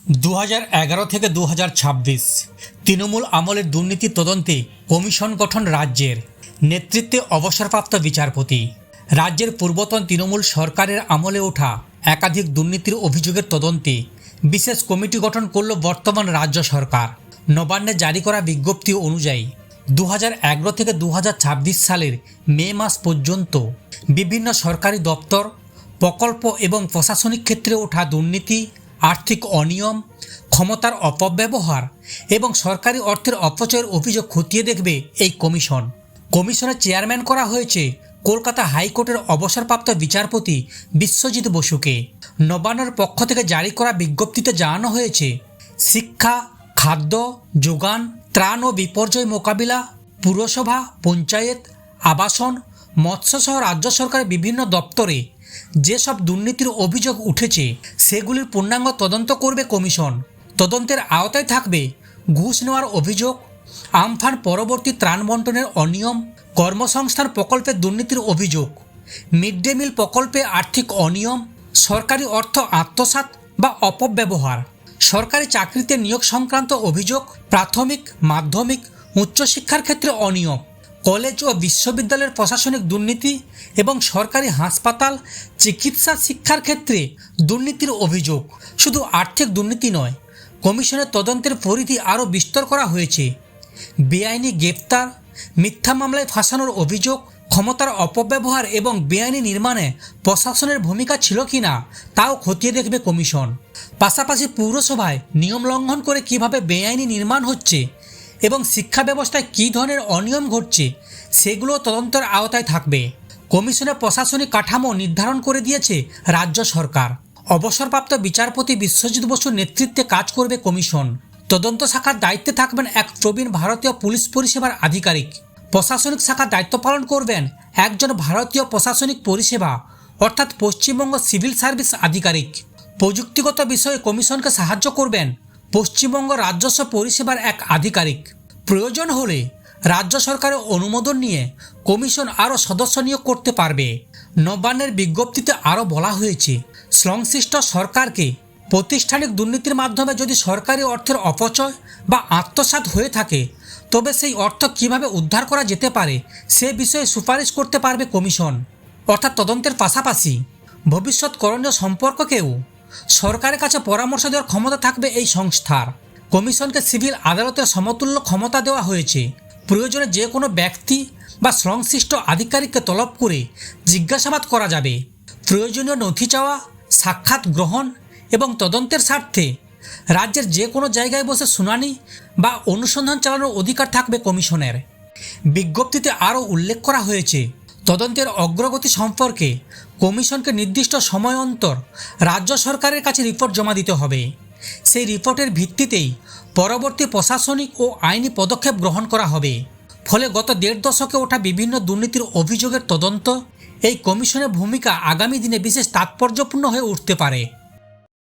2011 থেকে 2026 তৃণমূল আমলের দুর্নীতি তদন্তে কমিশন গঠন রাজ্যের নেতৃত্বে অবসরপ্রাপ্ত বিচারপতি। রাজ্যের পূর্বতন তৃণমূল সরকারের আমলে ওঠা একাধিক দুর্নীতির অভিযোগের তদন্তে বিশেষ কমিটি গঠন করল বর্তমান রাজ্য সরকার। নবান্নে জারি করা বিজ্ঞপ্তি অনুযায়ী 2011 থেকে 2026 সালের মে মাস পর্যন্ত বিভিন্ন সরকারি দপ্তর, প্রকল্প এবং প্রশাসনিক ক্ষেত্রে ওঠা দুর্নীতি, আর্থিক অনিয়ম, ক্ষমতার অপব্যবহার এবং সরকারি অর্থের অপচয়ের অভিযোগ খতিয়ে দেখবে এই কমিশন। কমিশনের চেয়ারম্যান করা হয়েছে কলকাতা হাইকোর্টের অবসরপ্রাপ্ত বিচারপতি বিশ্বজিৎ বসুকে। নবান্নের পক্ষ থেকে জারি করা বিজ্ঞপ্তিতে জানানো হয়েছে, শিক্ষা, খাদ্য, যোগান, ত্রাণ ও বিপর্যয় মোকাবিলা, পুরসভা, পঞ্চায়েত, আবাসন, মৎস্যসহ রাজ্য সরকারের বিভিন্ন দপ্তরে যেসব দুর্নীতির অভিযোগ উঠেছে সেগুলির পূর্ণাঙ্গ তদন্ত করবে কমিশন। তদন্তের আওতায় থাকবে ঘুষ নেওয়ার অভিযোগ, আমফান পরবর্তী ত্রাণ বন্টনের অনিয়ম, কর্মসংস্থান প্রকল্পের দুর্নীতির অভিযোগ, মিড ডে মিল প্রকল্পে আর্থিক অনিয়ম, সরকারি অর্থ আত্মসাৎ বা অপব্যবহার, সরকারি চাকরিতে নিয়োগ সংক্রান্ত অভিযোগ, প্রাথমিক, মাধ্যমিক, উচ্চশিক্ষার ক্ষেত্রে অনিয়ম, কলেজ ও বিশ্ববিদ্যালয়ের প্রশাসনিক দুর্নীতি এবং সরকারি হাসপাতাল, চিকিৎসা, শিক্ষার ক্ষেত্রে দুর্নীতির অভিযোগ। শুধু আর্থিক দুর্নীতি নয়, কমিশনের তদন্তের পরিধি আরও বিস্তর করা হয়েছে। বেআইনি গ্রেপ্তার, মিথ্যা মামলায় ফাঁসানোর অভিযোগ, ক্ষমতার অপব্যবহার এবং বেআইনি নির্মাণে প্রশাসনের ভূমিকা ছিল কিনা তাও খতিয়ে দেখবে কমিশন। পাশাপাশি পৌরসভায় নিয়ম লঙ্ঘন করে কিভাবে বেআইনি নির্মাণ হচ্ছে এবং শিক্ষা ব্যবস্থায় কী ধরনের অনিয়ম ঘটছে সেগুলো তদন্তের আওতায় থাকবে। কমিশনের প্রশাসনিক কাঠামো নির্ধারণ করে দিয়েছে রাজ্য সরকার। অবসরপ্রাপ্ত বিচারপতি বিশ্বজিৎ বসুর নেতৃত্বে কাজ করবে কমিশন। তদন্ত শাখার দায়িত্বে থাকবেন এক প্রবীণ ভারতীয় পুলিশ পরিষেবার আধিকারিক। প্রশাসনিক শাখার দায়িত্ব পালন করবেন একজন ভারতীয় প্রশাসনিক পরিষেবা অর্থাৎ পশ্চিমবঙ্গ সিভিল সার্ভিস আধিকারিক। প্রযুক্তিগত বিষয়ে কমিশনকে সাহায্য করবেন পশ্চিমবঙ্গ রাজস্ব পরিষেবার এক আধিকারিক। প্রয়োজন হলে রাজ্য সরকারের অনুমোদন নিয়ে কমিশন আরও সদস্য নিয়োগ করতে পারবে। নবান্নের বিজ্ঞপ্তিতে আরও বলা হয়েছে, সংশ্লিষ্ট সরকারকে প্রাতিষ্ঠানিক দুর্নীতির মাধ্যমে যদি সরকারি অর্থের অপচয় বা আত্মসাৎ হয়ে থাকে তবে সেই অর্থ কিভাবে উদ্ধার করা যেতে পারে সে বিষয়ে সুপারিশ করতে পারবে কমিশন। অর্থাৎ তদন্তের পাশাপাশি ভবিষ্যৎ করণীয় সম্পর্কেও সরকারের কাছে পরামর্শ দেওয়ার ক্ষমতা থাকবে এই সংস্থার। কমিশনকে সিভিল আদালতের সমতুল্য ক্ষমতা দেওয়া হয়েছে। প্রয়োজনে যে কোনো ব্যক্তি বা সংশ্লিষ্ট আধিকারিককে তলব করে জিজ্ঞাসাবাদ করা যাবে। প্রয়োজনীয় নথি চাওয়া, সাক্ষাৎ গ্রহণ এবং তদন্তের স্বার্থে রাজ্যের যে কোনো জায়গায় বসে শুনানি বা অনুসন্ধান চালানোর অধিকার থাকবে কমিশনের। বিজ্ঞপ্তিতে আরও উল্লেখ করা হয়েছে, তদন্তের অগ্রগতি সম্পর্কে কমিশনকে নির্দিষ্ট সময় অন্তর রাজ্য সরকারের কাছে রিপোর্ট জমা দিতে হবে। সেই রিপোর্টের ভিত্তিতেই পরবর্তী প্রশাসনিক ও আইনি পদক্ষেপ গ্রহণ করা হবে। ফলে গত 1.5 দশকে ওঠা বিভিন্ন দুর্নীতির অভিযোগের তদন্ত এই কমিশনের ভূমিকা আগামী দিনে বিশেষ তাৎপর্যপূর্ণ হয়ে উঠতে পারে।